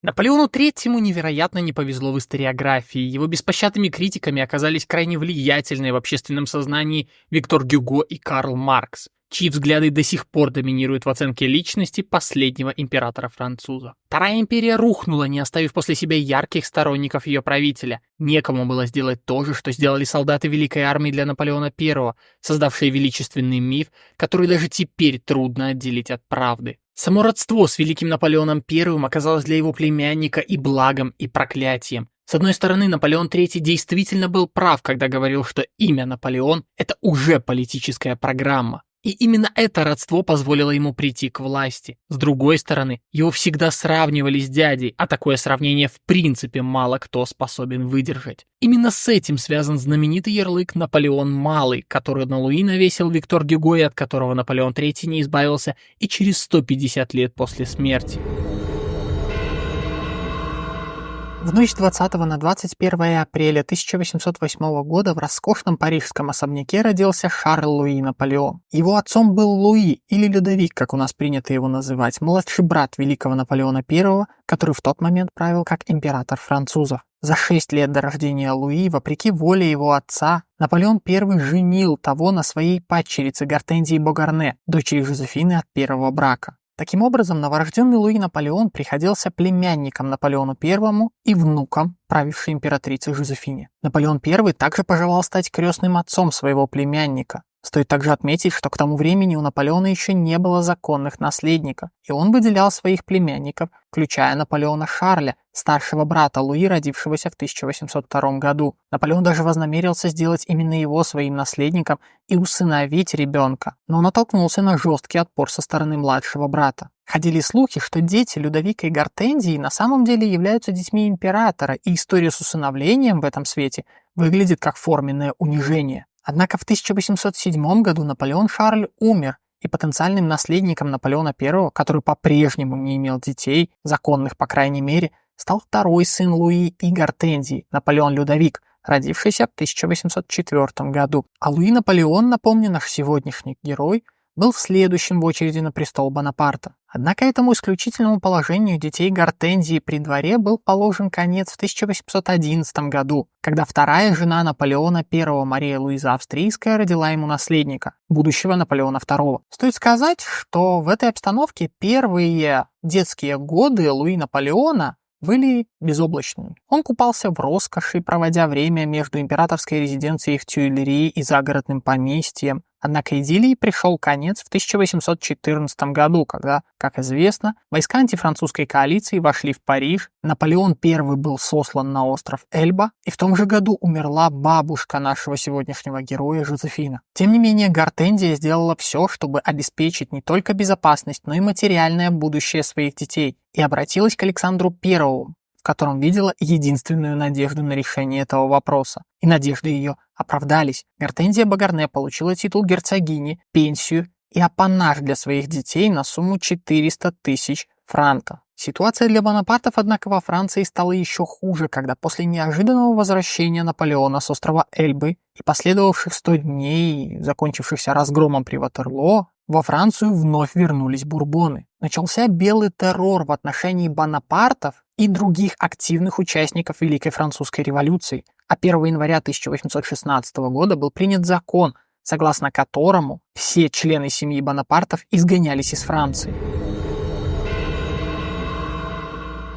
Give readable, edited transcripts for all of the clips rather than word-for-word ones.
Наполеону Третьему невероятно не повезло в историографии. Его беспощадными критиками оказались крайне влиятельные в общественном сознании Виктор Гюго и Карл Маркс, чьи взгляды до сих пор доминируют в оценке личности последнего императора французов. Вторая империя рухнула, не оставив после себя ярких сторонников ее правителя. Некому было сделать то же, что сделали солдаты Великой армии для Наполеона I, создавшие величественный миф, который даже теперь трудно отделить от правды. Само родство с великим Наполеоном I оказалось для его племянника и благом, и проклятием. С одной стороны, Наполеон III действительно был прав, когда говорил, что имя Наполеон– это уже политическая программа. И именно это родство позволило ему прийти к власти. С другой стороны, его всегда сравнивали с дядей, а такое сравнение в принципе мало кто способен выдержать. Именно с этим связан знаменитый ярлык «Наполеон Малый», который на Луи навесил Виктор Гюго, и от которого Наполеон III не избавился и через 150 лет после смерти. В ночь 20 на 21 апреля 1808 года в роскошном парижском особняке родился Шарль Луи Наполеон. Его отцом был Луи, или Людовик, как у нас принято его называть, младший брат великого Наполеона I, который в тот момент правил как император французов. За 6 лет до рождения Луи, вопреки воле его отца, Наполеон I женил того на своей падчерице Гортензии Богарне, дочери Жозефины от первого брака. Таким образом, новорожденный Луи Наполеон приходился племянником Наполеону I и внуком правившей императрицы Жозефине. Наполеон I также пожелал стать крестным отцом своего племянника. Стоит также отметить, что к тому времени у Наполеона еще не было законных наследников, и он выделял своих племянников, включая Наполеона Шарля, старшего брата Луи, родившегося в 1802 году. Наполеон даже вознамерился сделать именно его своим наследником и усыновить ребенка, но натолкнулся на жесткий отпор со стороны младшего брата. Ходили слухи, что дети Людовика и Гортензии на самом деле являются детьми императора, и история с усыновлением в этом свете выглядит как форменное унижение. Однако в 1807 году Наполеон Шарль умер, и потенциальным наследником Наполеона I, который по-прежнему не имел детей, законных по крайней мере, стал второй сын Луи и Гортензии, Наполеон Людовик, родившийся в 1804 году. А Луи Наполеон, напомню, наш сегодняшний герой, был следующим в очереди на престол Бонапарта. Однако этому исключительному положению детей Гортензии при дворе был положен конец в 1811 году, когда вторая жена Наполеона I, Мария Луиза Австрийская, родила ему наследника, будущего Наполеона II. Стоит сказать, что в этой обстановке первые детские годы Луи Наполеона были безоблачными. Он купался в роскоши, проводя время между императорской резиденцией в Тюильри и загородным поместьем. Однако идиллии пришел конец в 1814 году, когда, как известно, войска антифранцузской коалиции вошли в Париж, Наполеон I был сослан на остров Эльба, и в том же году умерла бабушка нашего сегодняшнего героя Жозефина. Тем не менее, Гортензия сделала все, чтобы обеспечить не только безопасность, но и материальное будущее своих детей, и обратилась к Александру I, в котором видела единственную надежду на решение этого вопроса. И надежды ее оправдались. Гортензия Богарне получила титул герцогини, пенсию и апанаж для своих детей на сумму 400 тысяч франков. Ситуация для Бонапартов, однако, во Франции стала еще хуже, когда после неожиданного возвращения Наполеона с острова Эльбы и последовавших 100 дней, закончившихся разгромом при Ватерлоо, во Францию вновь вернулись бурбоны. Начался белый террор в отношении Бонапартов и других активных участников Великой Французской революции, а 1 января 1816 года был принят закон, согласно которому все члены семьи Бонапартов изгонялись из Франции.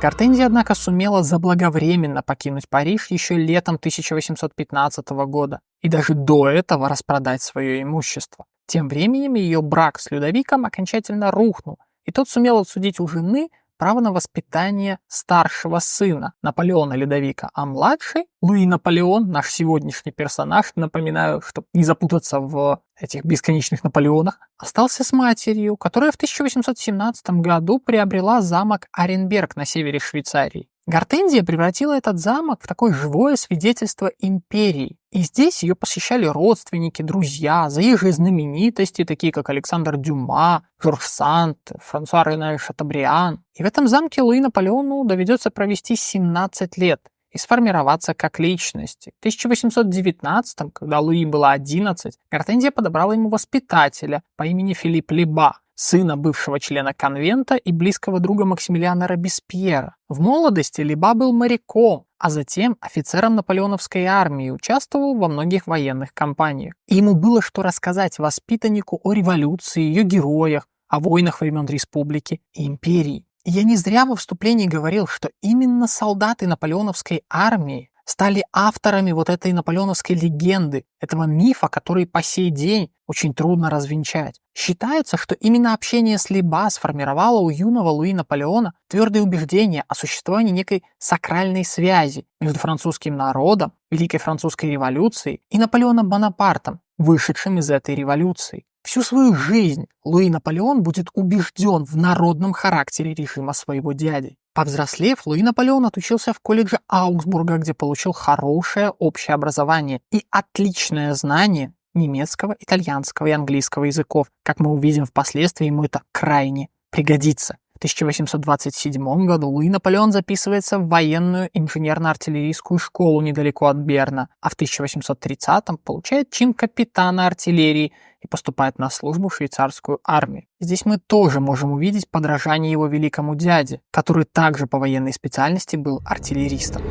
Гортензия, однако, сумела заблаговременно покинуть Париж еще летом 1815 года и даже до этого распродать свое имущество. Тем временем ее брак с Людовиком окончательно рухнул, и тот сумел отсудить у жены право на воспитание старшего сына Наполеона Людовика, а младший, Луи Наполеон, наш сегодняшний персонаж, напоминаю, чтобы не запутаться в этих бесконечных Наполеонах, остался с матерью, которая в 1817 году приобрела замок Аренберг на севере Швейцарии. Гортензия превратила этот замок в такое живое свидетельство империи. И здесь ее посещали родственники, друзья, заезжие знаменитости, такие как Александр Дюма, Жорж Санд, Франсуа Рене Шатобриан. И в этом замке Луи Наполеону доведется провести 17 лет и сформироваться как личность. В 1819, когда Луи было 11, Гортензия подобрала ему воспитателя по имени Филипп Леба, сына бывшего члена конвента и близкого друга Максимилиана Робеспьера. В молодости Либа был моряком, а затем офицером наполеоновской армии и участвовал во многих военных кампаниях. И ему было что рассказать воспитаннику о революции, ее героях, о войнах времен республики и империи. И я не зря во вступлении говорил, что именно солдаты наполеоновской армии стали авторами вот этой наполеоновской легенды, этого мифа, который по сей день очень трудно развенчать. Считается, что именно общение с Либа сформировало у юного Луи Наполеона твердое убеждение о существовании некой сакральной связи между французским народом, Великой Французской революцией и Наполеоном Бонапартом, вышедшим из этой революции. Всю свою жизнь Луи Наполеон будет убежден в народном характере режима своего дяди. Повзрослев, Луи Наполеон отучился в колледже Аугсбурга, где получил хорошее общее образование и отличное знание немецкого, итальянского и английского языков. Как мы увидим впоследствии, ему это крайне пригодится. В 1827 году Луи Наполеон записывается в военную инженерно-артиллерийскую школу недалеко от Берна, а в 1830 получает чин капитана артиллерии и поступает на службу в швейцарскую армию. Здесь мы тоже можем увидеть подражание его великому дяде, который также по военной специальности был артиллеристом.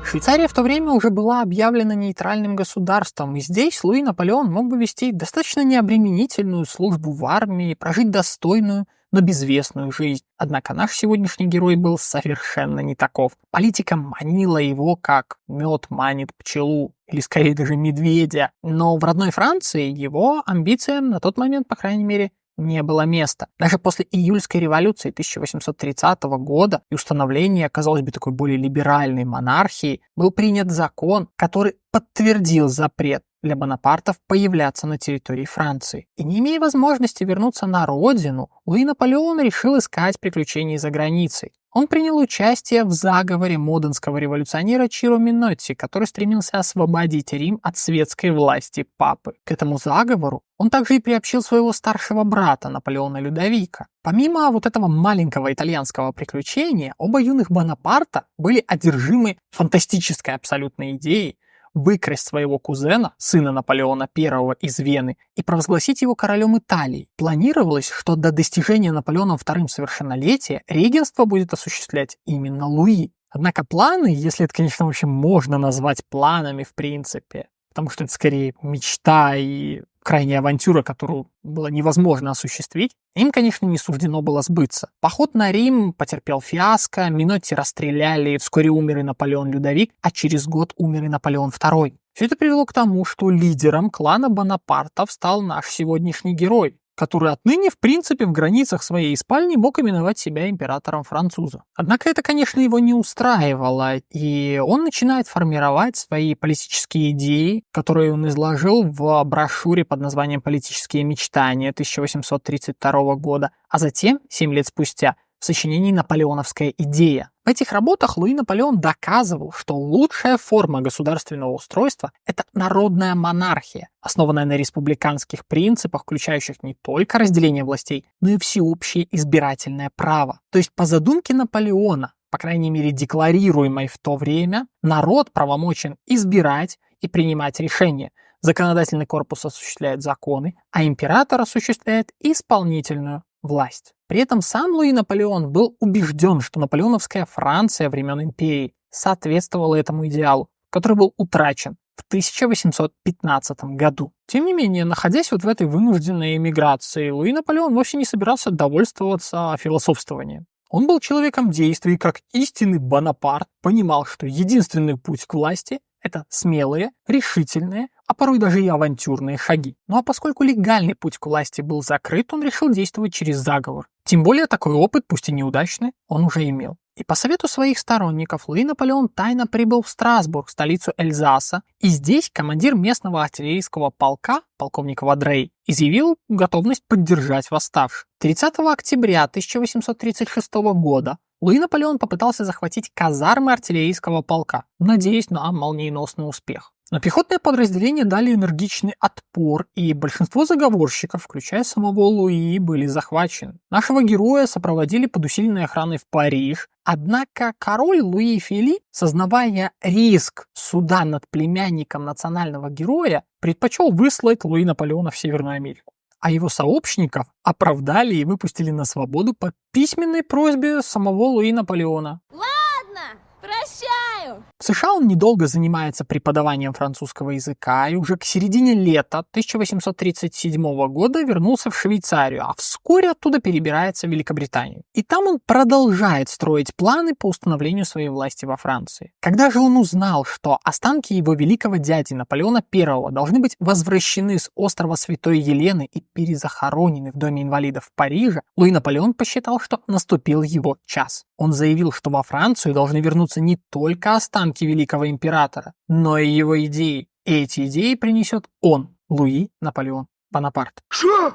Швейцария в то время уже была объявлена нейтральным государством, и здесь Луи Наполеон мог бы вести достаточно необременительную службу в армии, прожить достойную, но безвестную жизнь. Однако наш сегодняшний герой был совершенно не таков. Политика манила его, как мед манит пчелу, или скорее даже медведя. Но в родной Франции его амбициям на тот момент, по крайней мере, не было места. Даже после июльской революции 1830 года и установления, казалось бы, такой более либеральной монархии, был принят закон, который подтвердил запрет для Бонапартов появляться на территории Франции. И не имея возможности вернуться на родину, Луи Наполеон решил искать приключений за границей. Он принял участие в заговоре моденского революционера Чиро Минотти, который стремился освободить Рим от светской власти папы. К этому заговору он также и приобщил своего старшего брата Наполеона Людовика. Помимо вот этого маленького итальянского приключения, оба юных Бонапарта были одержимы фантастической абсолютной идеей выкрасть своего кузена, сына Наполеона I из Вены, и провозгласить его королем Италии. Планировалось, что до достижения Наполеоном II совершеннолетия регенство будет осуществлять именно Луи. Однако планы, если это, конечно, вообще можно назвать планами в принципе, потому что это скорее мечта и крайняя авантюра, которую было невозможно осуществить, им, конечно, не суждено было сбыться. Поход на Рим потерпел фиаско, Минотти расстреляли, вскоре умер и Наполеон Людовик, а через год умер и Наполеон II. Все это привело к тому, что лидером клана Бонапартов стал наш сегодняшний герой, который отныне, в принципе, в границах своей спальни мог именовать себя императором француза. Однако это, конечно, его не устраивало, и он начинает формировать свои политические идеи, которые он изложил в брошюре под названием «Политические мечтания» 1832 года, а затем, 7 лет спустя, в сочинении «Наполеоновская идея». В этих работах Луи Наполеон доказывал, что лучшая форма государственного устройства – это народная монархия, основанная на республиканских принципах, включающих не только разделение властей, но и всеобщее избирательное право. То есть по задумке Наполеона, по крайней мере декларируемой в то время, народ правомочен избирать и принимать решения. Законодательный корпус осуществляет законы, а император осуществляет исполнительную власть. При этом сам Луи Наполеон был убежден, что наполеоновская Франция времен империи соответствовала этому идеалу, который был утрачен в 1815 году. Тем не менее, находясь вот в этой вынужденной эмиграции, Луи Наполеон вовсе не собирался довольствоваться философствованием. Он был человеком действий, как истинный Бонапарт, понимал, что единственный путь к власти – это смелые, решительные, а порой даже и авантюрные шаги. Ну а поскольку легальный путь к власти был закрыт, он решил действовать через заговор. Тем более такой опыт, пусть и неудачный, он уже имел. И по совету своих сторонников Луи Наполеон тайно прибыл в Страсбург, столицу Эльзаса, и здесь командир местного артиллерийского полка, полковник Вадрей, изъявил готовность поддержать восставших. 30 октября 1836 года Луи Наполеон попытался захватить казармы артиллерийского полка, надеясь на молниеносный успех. Но пехотные подразделения дали энергичный отпор, и большинство заговорщиков, включая самого Луи, были захвачены. Нашего героя сопроводили под усиленной охраной в Париж, однако король Луи Филипп, сознавая риск суда над племянником национального героя, предпочел выслать Луи Наполеона в Северную Америку. А его сообщников оправдали и выпустили на свободу по письменной просьбе самого Луи Наполеона. Ладно, прощаю. В США он недолго занимается преподаванием французского языка и уже к середине лета 1837 года вернулся в Швейцарию, а вскоре оттуда перебирается в Великобританию. И там он продолжает строить планы по установлению своей власти во Франции. Когда же он узнал, что останки его великого дяди Наполеона I должны быть возвращены с острова Святой Елены и перезахоронены в Доме инвалидов в Париже, Луи Наполеон посчитал, что наступил его час. Он заявил, что во Францию должны вернуться не только останки великого императора, но и его идеи. И эти идеи принесет он, Луи Наполеон Бонапарт. Что?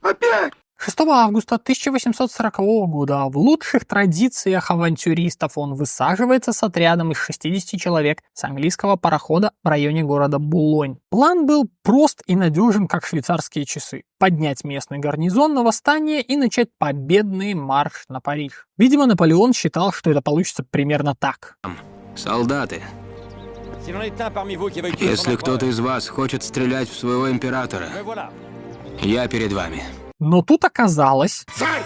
Опять? 6 августа 1840 года в лучших традициях авантюристов он высаживается с отрядом из 60 человек с английского парохода в районе города Булонь. План был прост и надежен, как швейцарские часы. Поднять местный гарнизон на восстание и начать победный марш на Париж. Видимо, Наполеон считал, что это получится примерно так. Солдаты, если кто-то из вас хочет стрелять в своего императора, я перед вами. Но тут оказалось... Царь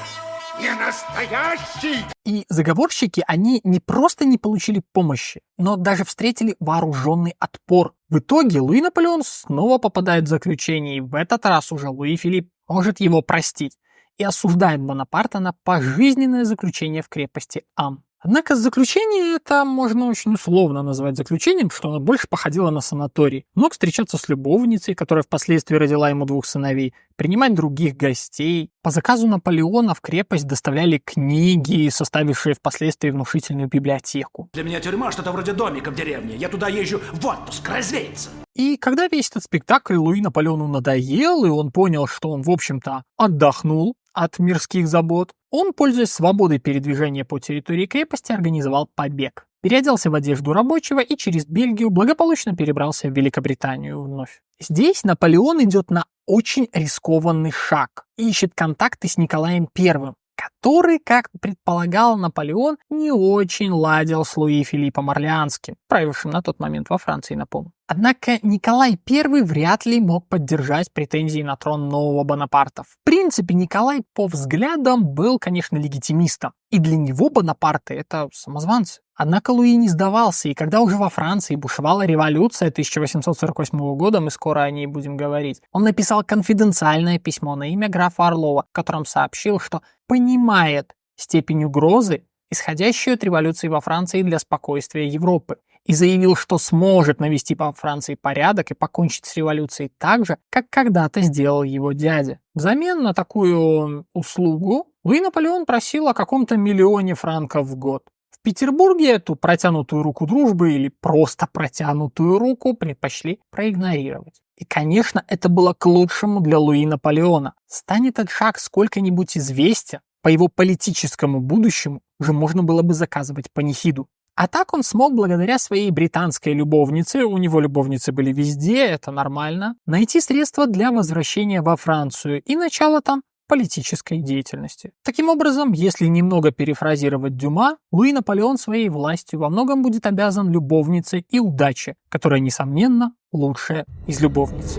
не настоящий! И заговорщики, они не просто не получили помощи, но даже встретили вооруженный отпор. В итоге Луи Наполеон снова попадает в заключение, и в этот раз уже Луи Филипп может его простить и осуждает Бонапарта на пожизненное заключение в крепости Ам. Однако заключение это можно очень условно назвать заключением, что оно больше походило на санаторий. Мог встречаться с любовницей, которая впоследствии родила ему 2 сыновей, принимать других гостей. По заказу Наполеона в крепость доставляли книги, составившие впоследствии внушительную библиотеку. Для меня тюрьма что-то вроде домика в деревне. Я туда езжу в отпуск развеяться. И когда весь этот спектакль Луи Наполеону надоел, и он понял, что он, в общем-то, отдохнул от мирских забот, он, пользуясь свободой передвижения по территории крепости, организовал побег. Переоделся в одежду рабочего и через Бельгию благополучно перебрался в Великобританию вновь. Здесь Наполеон идет на очень рискованный шаг и ищет контакты с Николаем I, который, как предполагал Наполеон, не очень ладил с Луи Филиппом Орлеанским, правившим на тот момент во Франции, напомню. Однако Николай I вряд ли мог поддержать претензии на трон нового Бонапарта. В принципе, Николай по взглядам был, конечно, легитимистом, и для него Бонапарты — это самозванцы. Однако Луи не сдавался, и когда уже во Франции бушевала революция 1848 года, мы скоро о ней будем говорить, он написал конфиденциальное письмо на имя графа Орлова, в котором сообщил, что понимает степень угрозы, исходящую от революции во Франции для спокойствия Европы, и заявил, что сможет навести по Франции порядок и покончить с революцией так же, как когда-то сделал его дядя. Взамен на такую услугу Луи Наполеон просил о каком-то 1 000 000 франков в год. В Петербурге эту протянутую руку дружбы или просто протянутую руку предпочли проигнорировать. И, конечно, это было к лучшему для Луи Наполеона. Станет этот шаг сколько-нибудь известен, по его политическому будущему уже можно было бы заказывать панихиду. А так он смог, благодаря своей британской любовнице, у него любовницы были везде, это нормально, найти средства для возвращения во Францию и начала там политической деятельности. Таким образом, если немного перефразировать Дюма, Луи Наполеон своей властью во многом будет обязан любовнице и удаче, которая, несомненно, лучшая из любовниц.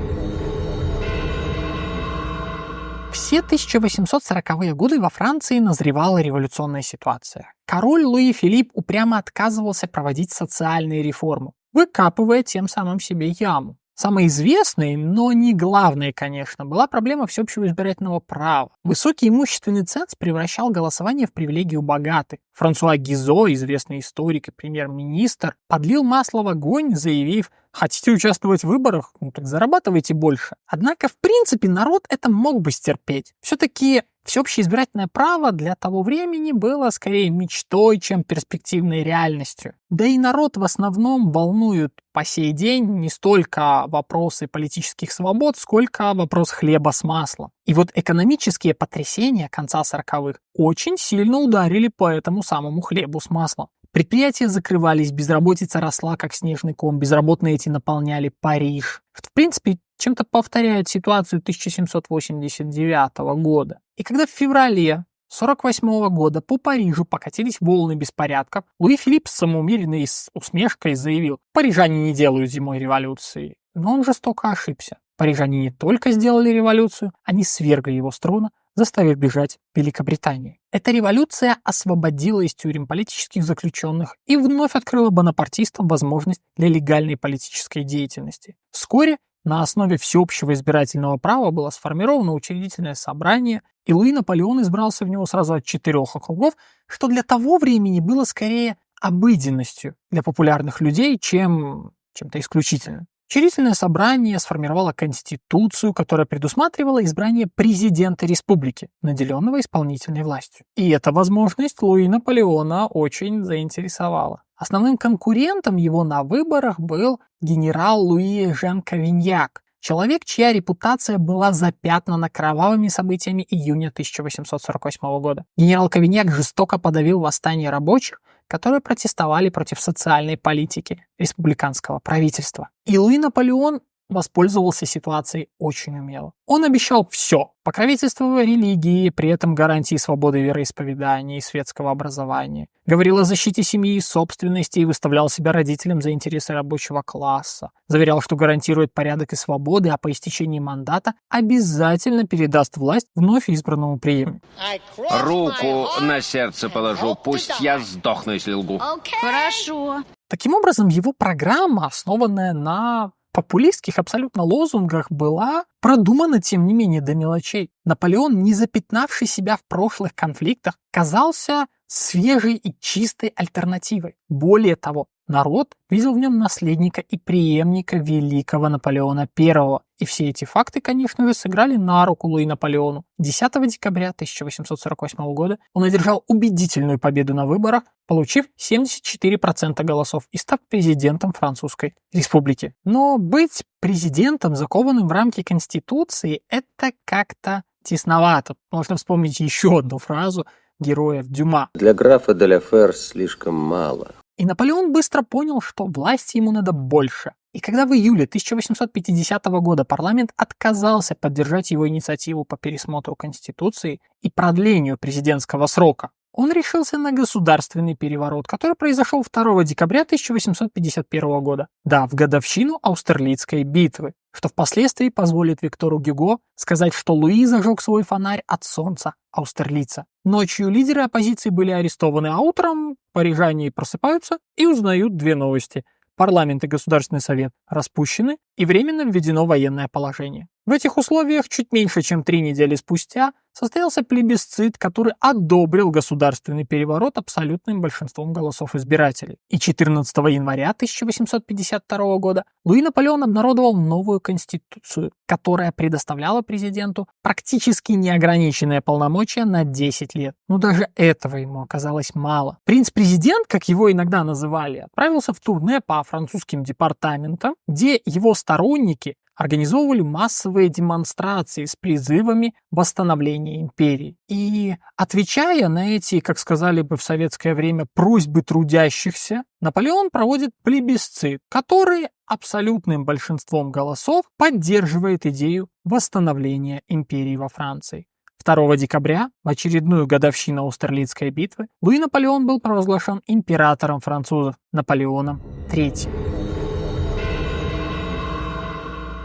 Все 1840-е годы во Франции назревала революционная ситуация. Король Луи Филипп упрямо отказывался проводить социальные реформы, выкапывая тем самым себе яму. Самой известной, но не главной, конечно, была проблема всеобщего избирательного права. Высокий имущественный ценз превращал голосование в привилегию богатых. Франсуа Гизо, известный историк и премьер-министр, подлил масло в огонь, заявив: «Хотите участвовать в выборах? Ну так зарабатывайте больше». Однако, в принципе, народ это мог бы стерпеть. Все-таки всеобщее избирательное право для того времени было скорее мечтой, чем перспективной реальностью. Да и народ в основном волнует по сей день не столько вопросы политических свобод, сколько вопрос хлеба с маслом. И вот экономические потрясения конца 40-х очень сильно ударили по этому самому хлебу с маслом. Предприятия закрывались, безработица росла, как снежный ком, безработные эти наполняли Париж. Что, в принципе, чем-то повторяет ситуацию 1789 года. И когда в феврале 1948 года по Парижу покатились волны беспорядков, Луи Филипп с самоуверенной усмешкой заявил: «Парижане не делают зимой революции». Но он жестоко ошибся. Парижане не только сделали революцию, они свергли его с трона, заставив бежать в Великобританию. Эта революция освободила из тюрем политических заключенных и вновь открыла бонапартистам возможность для легальной политической деятельности. Вскоре на основе всеобщего избирательного права было сформировано учредительное собрание, и Луи Наполеон избрался в него сразу от 4 округов, что для того времени было скорее обыденностью для популярных людей, чем чем-то исключительным. Учредительное собрание сформировало конституцию, которая предусматривала избрание президента республики, наделенного исполнительной властью. И эта возможность Луи Наполеона очень заинтересовала. Основным конкурентом его на выборах был генерал Луи Жен Кавиньяк, человек, чья репутация была запятнана кровавыми событиями июня 1848 года. Генерал Кавиньяк жестоко подавил восстание рабочих, которые протестовали против социальной политики республиканского правительства. И Луи Наполеон воспользовался ситуацией очень умело. Он обещал все: покровительство религии, при этом гарантии свободы вероисповедания и светского образования. Говорил о защите семьи и собственности и выставлял себя родителем за интересы рабочего класса. Заверял, что гарантирует порядок и свободы, а по истечении мандата обязательно передаст власть вновь избранному преемнику. Руку на сердце положу, пусть я сдохну, если лгу. Хорошо. Таким образом, его программа, основанная на популистских абсолютно лозунгах, была продумана, тем не менее, до мелочей. Наполеон, не запятнавший себя в прошлых конфликтах, казался свежей и чистой альтернативой. Более того, народ видел в нем наследника и преемника великого Наполеона I. И все эти факты, конечно же, сыграли на руку Луи Наполеону. 10 декабря 1848 года он одержал убедительную победу на выборах, получив 74% голосов и став президентом Французской Республики. Но быть президентом, закованным в рамки Конституции, это как-то тесновато. Можно вспомнить еще одну фразу героя Дюма. Для графа де ла Фер слишком мало. И Наполеон быстро понял, что власти ему надо больше. И когда в июле 1850 года парламент отказался поддержать его инициативу по пересмотру Конституции и продлению президентского срока, он решился на государственный переворот, который произошел 2 декабря 1851 года, да, в годовщину Аустерлицкой битвы, что впоследствии позволит Виктору Гюго сказать, что Луи зажег свой фонарь от солнца Аустерлица. Ночью лидеры оппозиции были арестованы, а утром парижане просыпаются и узнают две новости. Парламент и Государственный совет распущены, и временно введено военное положение. В этих условиях чуть меньше, чем 3 недели спустя, состоялся плебисцит, который одобрил государственный переворот абсолютным большинством голосов избирателей. И 14 января 1852 года Луи Наполеон обнародовал новую конституцию, которая предоставляла президенту практически неограниченные полномочия на 10 лет. Но даже этого ему оказалось мало. Принц-президент, как его иногда называли, отправился в турне по французским департаментам, где его сторонники организовывали массовые демонстрации с призывами восстановления империи. И отвечая на эти, как сказали бы в советское время, просьбы трудящихся, Наполеон проводит плебисцит, который абсолютным большинством голосов поддерживает идею восстановления империи во Франции. 2 декабря, в очередную годовщину Аустерлицкой битвы, Луи Наполеон был провозглашен императором французов Наполеоном III.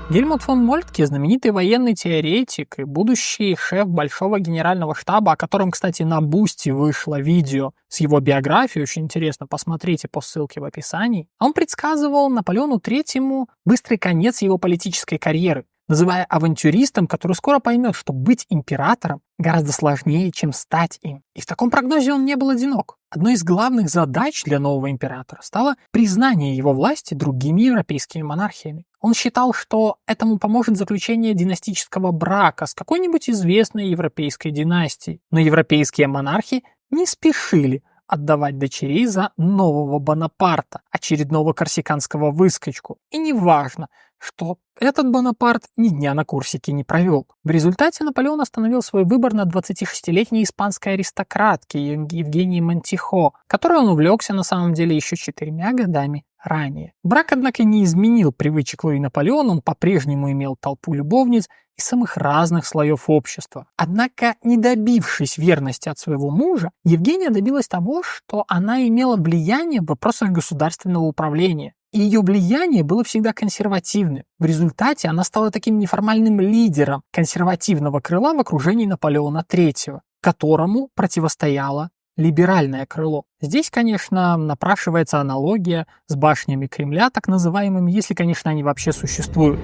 Гельмут фон Мольтке, знаменитый военный теоретик и будущий шеф Большого генерального штаба, о котором, кстати, на Бусти вышло видео с его биографией, очень интересно, посмотрите по ссылке в описании, он предсказывал Наполеону III быстрый конец его политической карьеры, называя авантюристом, который скоро поймет, что быть императором гораздо сложнее, чем стать им. И в таком прогнозе он не был одинок. Одной из главных задач для нового императора стало признание его власти другими европейскими монархиями. Он считал, что этому поможет заключение династического брака с какой-нибудь известной европейской династией. Но европейские монархи не спешили отдавать дочерей за нового Бонапарта, очередного корсиканского выскочку. И неважно, что этот Бонапарт ни дня на Корсике не провел. В результате Наполеон остановил свой выбор на 26-летней испанской аристократке Евгении Монтихо, которой он увлекся на самом деле еще 4 годами ранее. Брак, однако, не изменил привычек Луи Наполеона, он по-прежнему имел толпу любовниц из самых разных слоев общества. Однако, не добившись верности от своего мужа, Евгения добилась того, что она имела влияние в вопросах государственного управления. И ее влияние было всегда консервативным. В результате она стала таким неформальным лидером консервативного крыла в окружении Наполеона III, которому противостояло либеральное крыло. Здесь, конечно, напрашивается аналогия с башнями Кремля, так называемыми, если, конечно, они вообще существуют.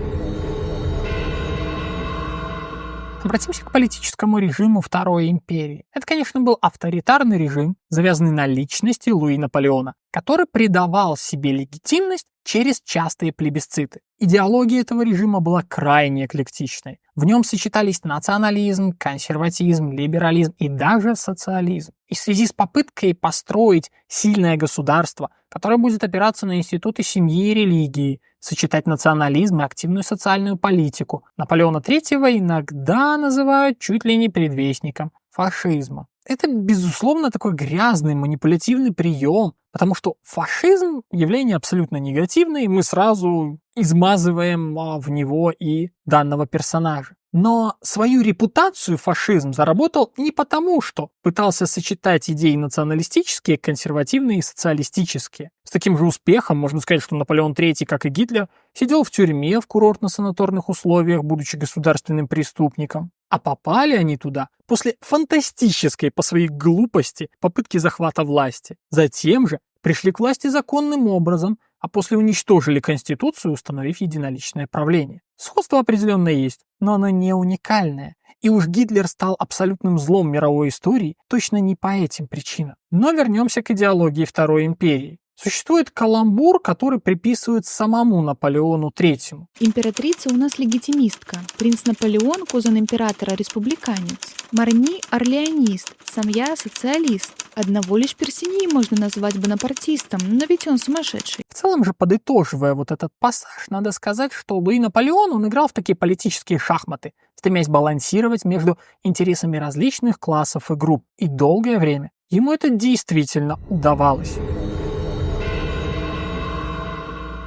Обратимся к политическому режиму Второй империи. Это, конечно, был авторитарный режим, завязанный на личности Луи Наполеона, который придавал себе легитимность через частые плебисциты. Идеология этого режима была крайне эклектичной. В нем сочетались национализм, консерватизм, либерализм и даже социализм. И в связи с попыткой построить сильное государство, которое будет опираться на институты семьи и религии, сочетать национализм и активную социальную политику, Наполеона III иногда называют чуть ли не предвестником фашизма. Это, безусловно, такой грязный манипулятивный прием, потому что фашизм – явление абсолютно негативное, и мы сразу измазываем в него и данного персонажа. Но свою репутацию фашизм заработал не потому, что пытался сочетать идеи националистические, консервативные и социалистические. С таким же успехом можно сказать, что Наполеон III, как и Гитлер, сидел в тюрьме в курортно-санаторных условиях, будучи государственным преступником. А попали они туда после фантастической по своей глупости попытки захвата власти. Затем же пришли к власти законным образом, а после уничтожили Конституцию, установив единоличное правление. Сходство определенно есть, но оно не уникальное. И уж Гитлер стал абсолютным злом мировой истории точно не по этим причинам. Но вернемся к идеологии Второй империи. Существует каламбур, который приписывают самому Наполеону III. Императрица у нас легитимистка. Принц Наполеон, кузен императора, республиканец. Марни – орлеонист, сам я – социалист. Одного лишь Персини можно назвать бонапартистом, но ведь он сумасшедший. В целом же, подытоживая вот этот пассаж, надо сказать, что Луи Наполеон, он играл в такие политические шахматы, стремясь балансировать между интересами различных классов и групп. И долгое время ему это действительно удавалось.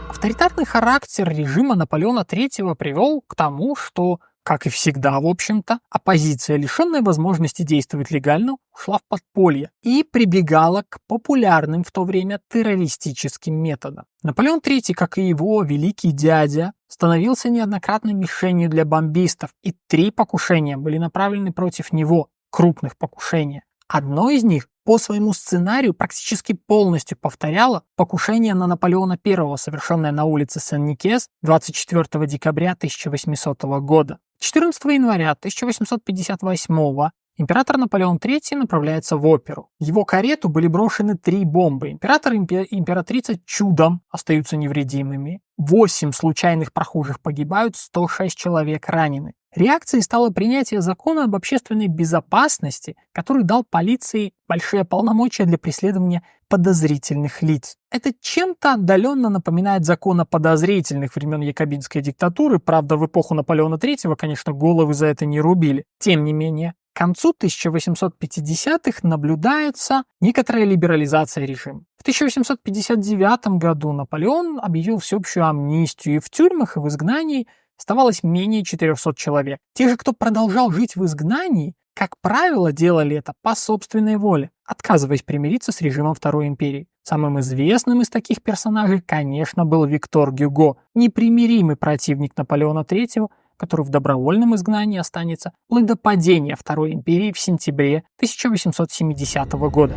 Авторитарный характер режима Наполеона III привел к тому, что, как и всегда, в общем-то, оппозиция, лишенная возможности действовать легально, ушла в подполье и прибегала к популярным в то время террористическим методам. Наполеон III, как и его великий дядя, становился неоднократной мишенью для бомбистов, и 3 покушения были направлены против него, крупных покушения. Одно из них по своему сценарию практически полностью повторяло покушение на Наполеона I, совершенное на улице Сен-Никес 24 декабря 1800 года. 14 января 1858 император Наполеон III направляется в оперу. В его карету были брошены 3 бомбы. Император и императрица чудом остаются невредимыми. 8 случайных прохожих погибают, 106 человек ранены. Реакцией стало принятие закона об общественной безопасности, который дал полиции большие полномочия для преследования подозрительных лиц. Это чем-то отдаленно напоминает закон о подозрительных времен якобинской диктатуры, правда, в эпоху Наполеона III, конечно, головы за это не рубили. Тем не менее, к концу 1850-х наблюдается некоторая либерализация режима. В 1859 году Наполеон объявил всеобщую амнистию, и в тюрьмах и в изгнании оставалось менее 400 человек. Те же, кто продолжал жить в изгнании, как правило, делали это по собственной воле, отказываясь примириться с режимом Второй империи. Самым известным из таких персонажей, конечно, был Виктор Гюго, непримиримый противник Наполеона III, который в добровольном изгнании останется вплоть до падения Второй империи в сентябре 1870 года.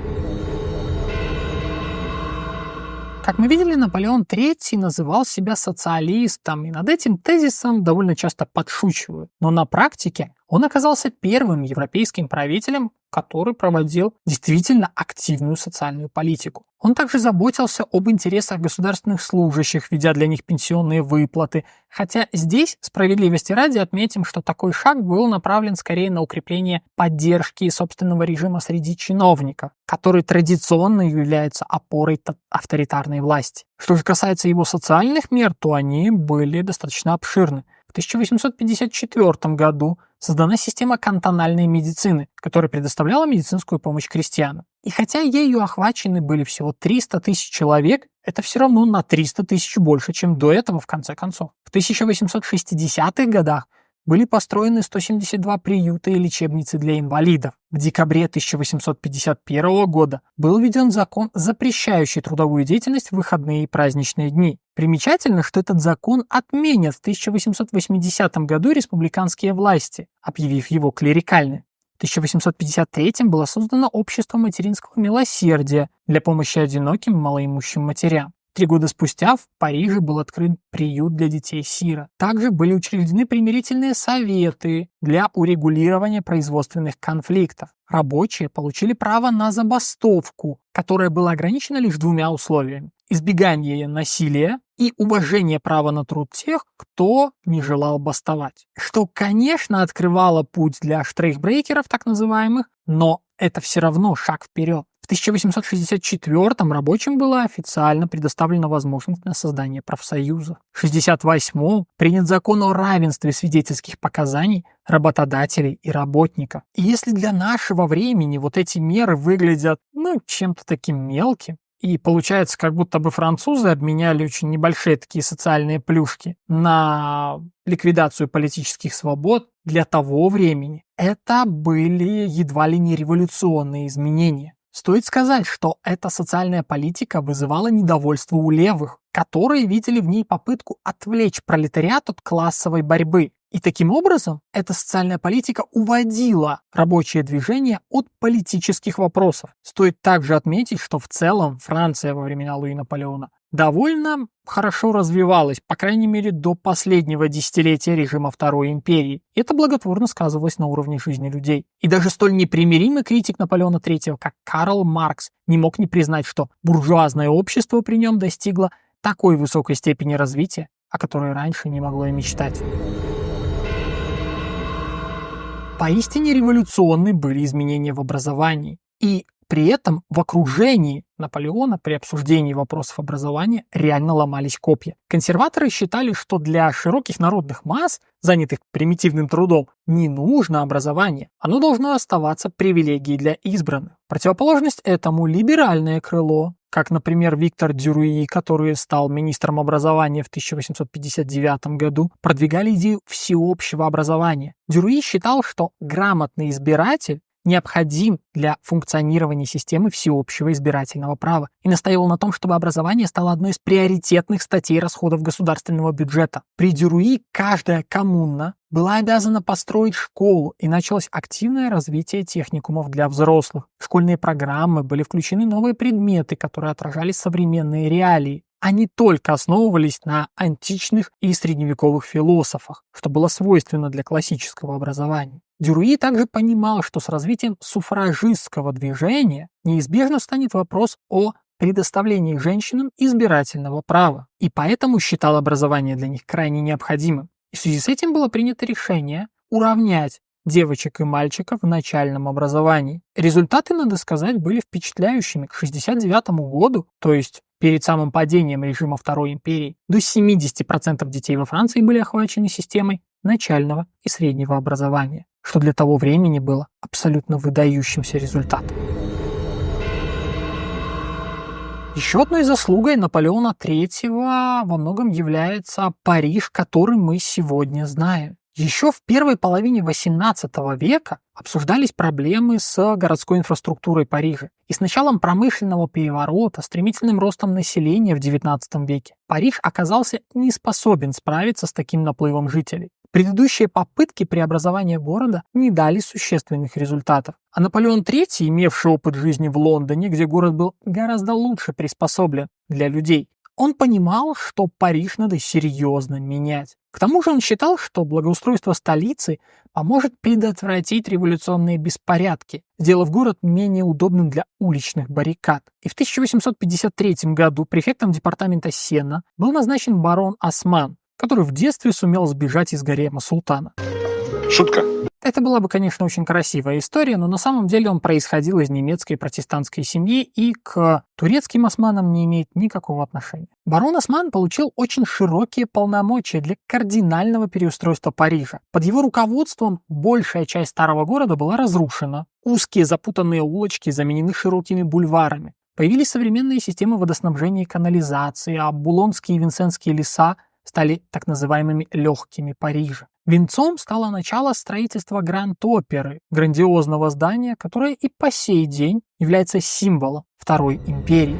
Как мы видели, Наполеон III называл себя социалистом, и над этим тезисом довольно часто подшучивают. Но на практике он оказался первым европейским правителем, который проводил действительно активную социальную политику. Он также заботился об интересах государственных служащих, ведя для них пенсионные выплаты. Хотя здесь, справедливости ради, отметим, что такой шаг был направлен скорее на укрепление поддержки собственного режима среди чиновников, который традиционно является опорой авторитарной власти. Что же касается его социальных мер, то они были достаточно обширны. В 1854 году создана система кантональной медицины, которая предоставляла медицинскую помощь крестьянам. И хотя ею охвачены были всего 300 тысяч человек, это все равно на 300 тысяч больше, чем до этого в конце концов. В 1860-х годах были построены 172 приюта и лечебницы для инвалидов. В декабре 1851 года был введен закон, запрещающий трудовую деятельность в выходные и праздничные дни. Примечательно, что этот закон отменят в 1880 году республиканские власти, объявив его клерикальным. В 1853 было создано Общество материнского милосердия для помощи одиноким малоимущим матерям. 3 года спустя в Париже был открыт приют для детей-сирот. Также были учреждены примирительные советы для урегулирования производственных конфликтов. Рабочие получили право на забастовку, которая была ограничена лишь 2 условиями: избегание насилия и уважение права на труд тех, кто не желал бастовать. Что, конечно, открывало путь для штрейхбрейкеров, так называемых, но это все равно шаг вперед. В 1864 рабочим была официально предоставлена возможность на создание профсоюза. В 1968 принят закон о равенстве свидетельских показаний работодателей и работников. И если для нашего времени вот эти меры выглядят, чем-то таким мелким, и получается, как будто бы французы обменяли очень небольшие такие социальные плюшки на ликвидацию политических свобод, для того времени это были едва ли не революционные изменения. Стоит сказать, что эта социальная политика вызывала недовольство у левых, которые видели в ней попытку отвлечь пролетариат от классовой борьбы. И таким образом эта социальная политика уводила рабочее движение от политических вопросов. Стоит также отметить, что в целом Франция во времена Луи Наполеона довольно хорошо развивалась, по крайней мере до последнего десятилетия режима Второй империи. И это благотворно сказывалось на уровне жизни людей. И даже столь непримиримый критик Наполеона III, как Карл Маркс, не мог не признать, что буржуазное общество при нем достигло такой высокой степени развития, о которой раньше не могло и мечтать. Поистине революционны были изменения в образовании. И при этом в окружении Наполеона при обсуждении вопросов образования реально ломались копья. Консерваторы считали, что для широких народных масс, занятых примитивным трудом, не нужно образование. Оно должно оставаться привилегией для избранных. Противоположность этому либеральное крыло, как, например, Виктор Дюруи, который стал министром образования в 1859 году, продвигали идею всеобщего образования. Дюруи считал, что грамотный избиратель необходим для функционирования системы всеобщего избирательного права и настаивал на том, чтобы образование стало одной из приоритетных статей расходов государственного бюджета. При Дюруи каждая коммуна была обязана построить школу, и началось активное развитие техникумов для взрослых. В школьные программы были включены новые предметы, которые отражали современные реалии, а не только основывались на античных и средневековых философах, что было свойственно для классического образования. Дюруи также понимал, что с развитием суфражистского движения неизбежно встанет вопрос о предоставлении женщинам избирательного права, и поэтому считал образование для них крайне необходимым. И в связи с этим было принято решение уравнять девочек и мальчиков в начальном образовании. Результаты, надо сказать, были впечатляющими. К 1969 году, то есть перед самым падением режима Второй империи, до 70% детей во Франции были охвачены системой начального и среднего образования, что для того времени было абсолютно выдающимся результатом. Еще одной заслугой Наполеона III во многом является Париж, который мы сегодня знаем. Еще в первой половине XVIII века обсуждались проблемы с городской инфраструктурой Парижа. И с началом промышленного переворота, стремительным ростом населения в XIX веке, Париж оказался не способен справиться с таким наплывом жителей. Предыдущие попытки преобразования города не дали существенных результатов. А Наполеон III, имевший опыт жизни в Лондоне, где город был гораздо лучше приспособлен для людей, Он понимал, что Париж надо серьезно менять. К тому же он считал, что благоустройство столицы поможет предотвратить революционные беспорядки, сделав город менее удобным для уличных баррикад. И в 1853 году префектом департамента Сена был назначен барон Осман, который в детстве сумел сбежать из гарема султана. Шутка. Это была бы, конечно, очень красивая история, но на самом деле он происходил из немецкой протестантской семьи и к турецким османам не имеет никакого отношения. Барон Осман получил очень широкие полномочия для кардинального переустройства Парижа. Под его руководством большая часть старого города была разрушена, узкие запутанные улочки заменены широкими бульварами. Появились современные системы водоснабжения и канализации, а булонские и винсентские леса стали так называемыми легкими Парижа. Венцом стало начало строительства Гранд-Оперы, грандиозного здания, которое и по сей день является символом Второй империи.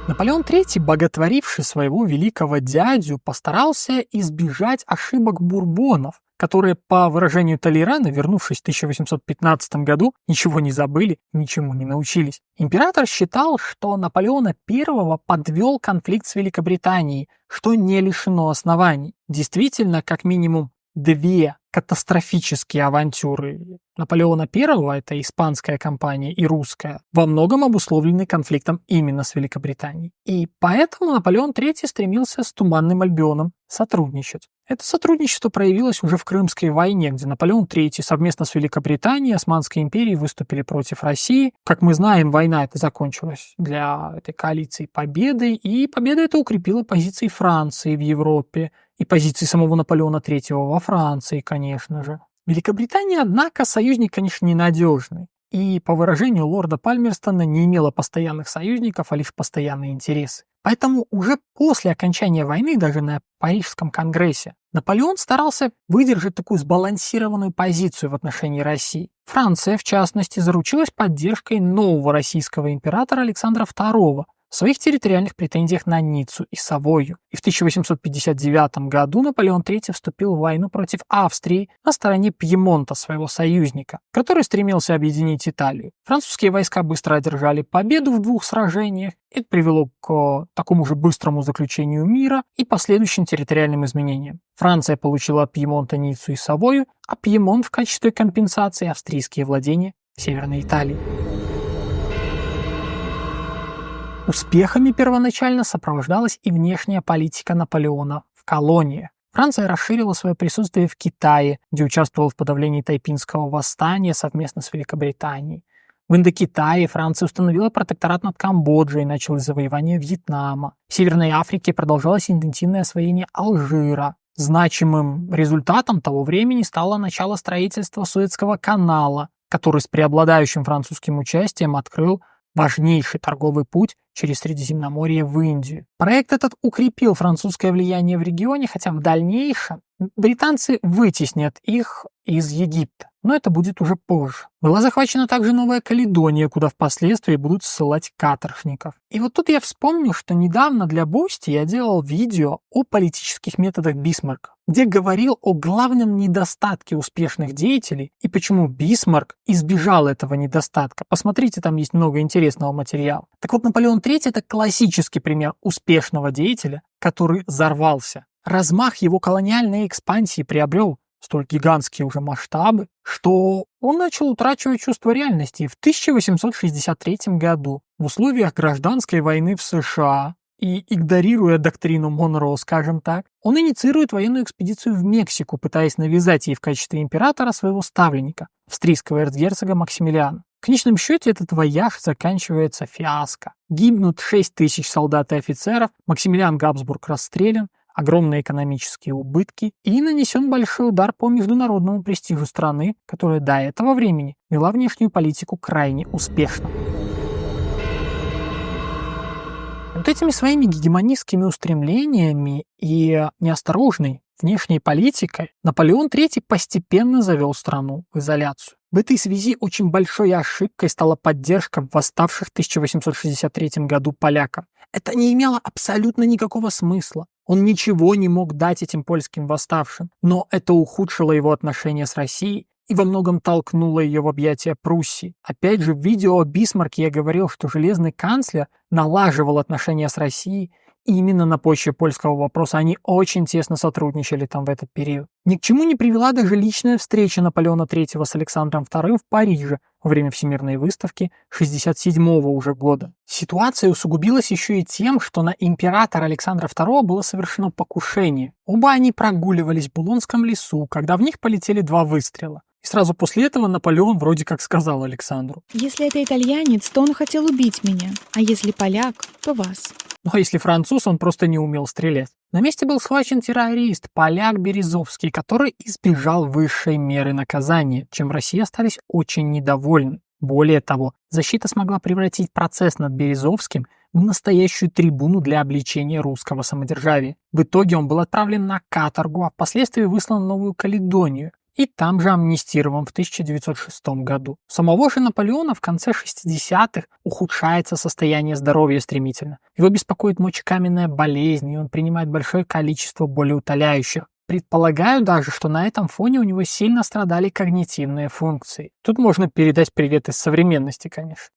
Наполеон III, боготворивший своего великого дядю, постарался избежать ошибок бурбонов, которые, по выражению Толерана, вернувшись в 1815 году, ничего не забыли, ничему не научились. Император считал, что Наполеона I подвел конфликт с Великобританией, что не лишено оснований. Действительно, как минимум две катастрофические авантюры Наполеона I, это испанская кампания и русская, во многом обусловлены конфликтом именно с Великобританией. И поэтому Наполеон III стремился с Туманным Альбионом сотрудничать. Это сотрудничество проявилось уже в Крымской войне, где Наполеон III совместно с Великобританией и Османской империей выступили против России. Как мы знаем, война эта закончилась для этой коалиции победой, и победа эта укрепила позиции Франции в Европе и позиции самого Наполеона III во Франции, конечно же. Великобритания, однако, союзник, конечно, ненадежный. И, по выражению лорда Пальмерстона, не имела постоянных союзников, а лишь постоянные интересы. Поэтому уже после окончания войны, даже на Парижском конгрессе, Наполеон старался выдержать такую сбалансированную позицию в отношении России. Франция, в частности, заручилась поддержкой нового российского императора Александра II в своих территориальных претензиях на Ниццу и Савойю. И в 1859 году Наполеон III вступил в войну против Австрии на стороне Пьемонта, своего союзника, который стремился объединить Италию. Французские войска быстро одержали победу в двух сражениях. Это привело к такому же быстрому заключению мира и последующим территориальным изменениям. Франция получила от Пьемонта Ниццу и Савойю, а Пьемонт в качестве компенсации австрийские владения в Северной Италии. Успехами первоначально сопровождалась и внешняя политика Наполеона в колониях. Франция расширила свое присутствие в Китае, где участвовала в подавлении Тайпинского восстания совместно с Великобританией. В Индокитае Франция установила протекторат над Камбоджей и началось завоевание Вьетнама. В Северной Африке продолжалось интенсивное освоение Алжира. Значимым результатом того времени стало начало строительства Суэцкого канала, который с преобладающим французским участием открыл важнейший торговый путь через Средиземноморье в Индию. Проект этот укрепил французское влияние в регионе, хотя в дальнейшем британцы вытеснят их из Египта. Но это будет уже позже. Была захвачена также Новая Каледония, куда впоследствии будут ссылать каторжников. И вот тут я вспомнил, что недавно для Бусти я делал видео о политических методах Бисмарка, где говорил о главном недостатке успешных деятелей и почему Бисмарк избежал этого недостатка. Посмотрите, там есть много интересного материала. Так вот, Наполеон III — это классический пример успешного деятеля, который взорвался. Размах его колониальной экспансии приобрел столь гигантские уже масштабы, что он начал утрачивать чувство реальности. И в 1863 году в условиях гражданской войны в США и игнорируя доктрину Монро, скажем так, он инициирует военную экспедицию в Мексику, пытаясь навязать ей в качестве императора своего ставленника, австрийского эрцгерцога Максимилиана. В конечном счете этот вояж заканчивается фиаско. Гибнут 6 тысяч солдат и офицеров, Максимилиан Габсбург расстрелян, огромные экономические убытки и нанесен большой удар по международному престижу страны, которая до этого времени вела внешнюю политику крайне успешно. Вот этими своими гегемонистскими устремлениями и неосторожной внешней политикой Наполеон III постепенно завел страну в изоляцию. В этой связи очень большой ошибкой стала поддержка восставших в 1863 году поляков. Это не имело абсолютно никакого смысла. Он ничего не мог дать этим польским восставшим, но это ухудшило его отношения с Россией и во многом толкнуло ее в объятия Пруссии. Опять же, в видео о Бисмарке я говорил, что железный канцлер налаживал отношения с Россией, и именно на почве польского вопроса они очень тесно сотрудничали там в этот период. Ни к чему не привела даже личная встреча Наполеона III с Александром II в Париже во время Всемирной выставки 67-го уже года. Ситуация усугубилась еще и тем, что на императора Александра II было совершено покушение. Оба они прогуливались в Булонском лесу, когда в них полетели 2 выстрела. И сразу после этого Наполеон вроде как сказал Александру: Если это итальянец, то он хотел убить меня, а если поляк, то вас. Ну а если француз, он просто не умел стрелять. На месте был схвачен террорист, поляк Березовский, который избежал высшей меры наказания, чем в России остались очень недовольны. Более того, защита смогла превратить процесс над Березовским в настоящую трибуну для обличения русского самодержавия. В итоге он был отправлен на каторгу, а впоследствии выслан в Новую Каледонию и там же амнистирован в 1906 году. У самого же Наполеона в конце 60-х ухудшается состояние здоровья стремительно. Его беспокоит мочекаменная болезнь, и он принимает большое количество болеутоляющих. Предполагаю даже, что на этом фоне у него сильно страдали когнитивные функции. Тут можно передать привет из современности, конечно.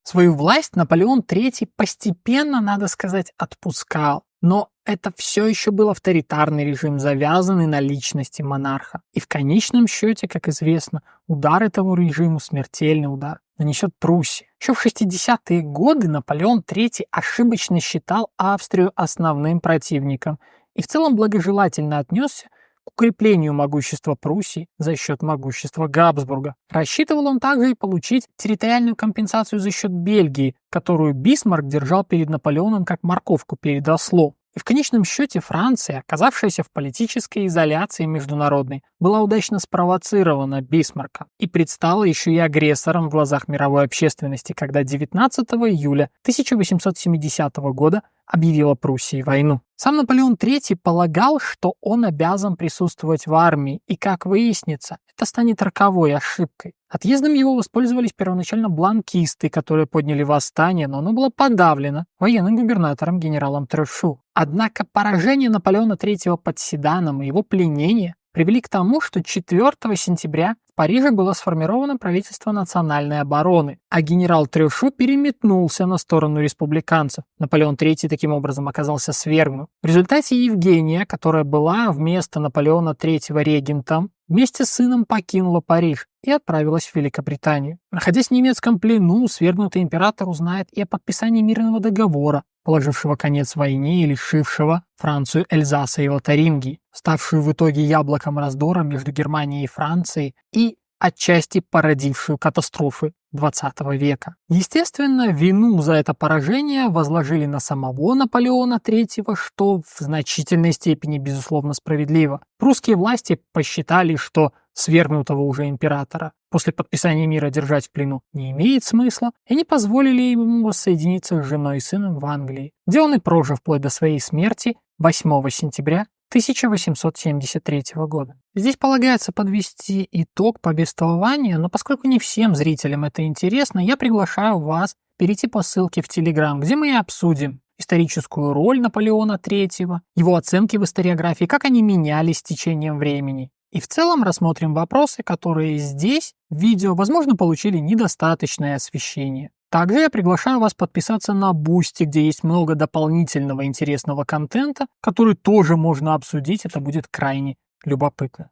Свою власть Наполеон III постепенно, надо сказать, отпускал. Но это все еще был авторитарный режим, завязанный на личности монарха. И в конечном счете, как известно, удар этому режиму, смертельный удар, нанесет Пруссии. Еще в 60-е годы Наполеон III ошибочно считал Австрию основным противником и в целом благожелательно отнесся к укреплению могущества Пруссии за счет могущества Габсбурга. Рассчитывал он также и получить территориальную компенсацию за счет Бельгии, которую Бисмарк держал перед Наполеоном как морковку перед ослом. И в конечном счете Франция, оказавшаяся в политической изоляции международной, была удачно спровоцирована Бисмарком и предстала еще и агрессором в глазах мировой общественности, когда 19 июля 1870 года объявила Пруссии войну. Сам Наполеон III полагал, что он обязан присутствовать в армии, и, как выяснится, это станет роковой ошибкой. Отъездом его воспользовались первоначально бланкисты, которые подняли восстание, но оно было подавлено военным губернатором генералом Трёшу. Однако поражение Наполеона III под Седаном и его пленение привели к тому, что 4 сентября в Париже было сформировано правительство национальной обороны, а генерал Трёшу переметнулся на сторону республиканцев. Наполеон III таким образом оказался свергнут. В результате Евгения, которая была вместо Наполеона III регентом, вместе с сыном покинула Париж и отправилась в Великобританию. Находясь в немецком плену, свергнутый император узнает и о подписании мирного договора, положившего конец войне и лишившего Францию Эльзаса и Лотарингии, ставшую в итоге яблоком раздора между Германией и Францией и отчасти породившую катастрофы XX века. Естественно, вину за это поражение возложили на самого Наполеона III, что в значительной степени, безусловно, справедливо. Прусские власти посчитали, что свергнутого уже императора после подписания мира держать в плену не имеет смысла, и не позволили ему воссоединиться с женой и сыном в Англии, где он и прожил вплоть до своей смерти 8 сентября 1873 года. Здесь полагается подвести итог повествования, но поскольку не всем зрителям это интересно, я приглашаю вас перейти по ссылке в Telegram, где мы и обсудим историческую роль Наполеона III, его оценки в историографии, как они менялись с течением времени. И в целом рассмотрим вопросы, которые здесь в видео, возможно, получили недостаточное освещение. Также я приглашаю вас подписаться на Boosty, где есть много дополнительного интересного контента, который тоже можно обсудить, это будет крайне любопытно.